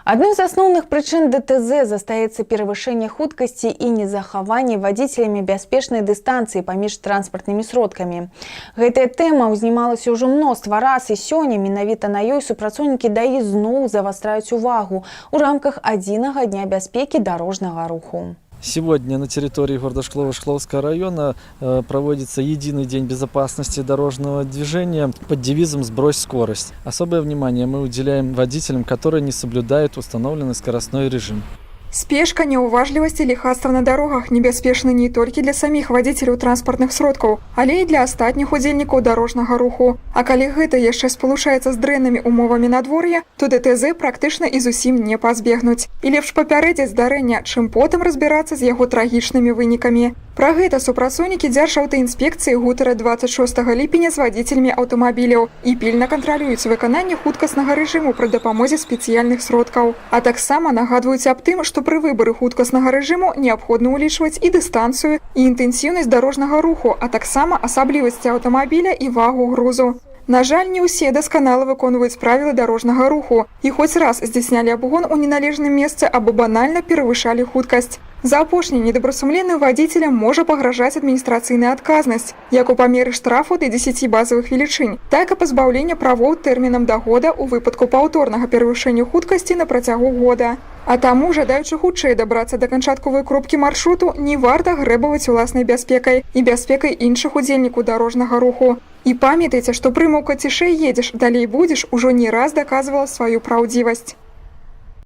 Одной из основных причин ДТЗ застаецца перавышэнне хуткасці і незахаванне вадзіцелямі бяспечнай дыстанцыі паміж транспартнымі сродкамі. Гэтая тэма ўзнімалася ўжо мноства раз, і сёння менавіта на ёй супрацоўнікі ДАІ зноў завастраюць увагу ў рамках адзінага дня бяспекі дарожнага руху. Сегодня на территории города Шклова Шкловского района проводится единый день безопасности дорожного движения под девизом «Сбрось скорость». Особое внимание мы уделяем водителям, которые не соблюдают установленный скоростной режим. Спешка, неуважлівасць і ліхацтва на дарогах небяспечны не толькі для саміх вадзіцеляў транспартных сродкаў, але і для астатніх удзельнікаў дарожнага руху. А калі гэта яшчэ спалучаецца з дрэннымі умовамі надвор'я, то ДТЗ практычна і зусім не пазбегнуць. І лепш папярэдзіць здарэння, чым потым разбірацца з яго трагічнымі вынікамі. Пра гэта супрацоўнікі Дзяржаўтаінспекцыі гутара 26 ліпеня з вадзіцелямі аўтамабіляў і пільна кантралююць выкананне хуткаснага рэжыму пры дапамозе спецыяльных сродкаў. А таксама нагадваюць аб тым, што пры выбары хуткаснага рэжыму неабходна ўлічваць і дыстанцыю, і інтэнсіўнасць дарожнага руху, а таксама асаблівасці аўтамабіля і вагу грузу. На жаль, не ўсе дасканала выконваюць правілы дарожнага руху і хоць раз здзяйснялі абгон у неналежным месцы або банальна перавышалі хуткасць. За апошні недобрасумленным вадзіцелям можа пагражаць адміністрацыйная адказнасць, як у памеры штрафу да 10 базавых велічынь, так і пазбаўлення правоў тэрмінам да года ў выпадку паўторнага перавышэння хуткасці на працягу года. А таму, жадаючы хутчэй дабрацца да канчатковай кропкі маршруту, не варта грэбаваць уласнай бяспекай і бяспекай іншых удзельнікаў дарожнага руху. І памятайце, што прымаўка «цішэй едзеш, далей будзеш» ужо не раз даказвала сваю праўдзівасць.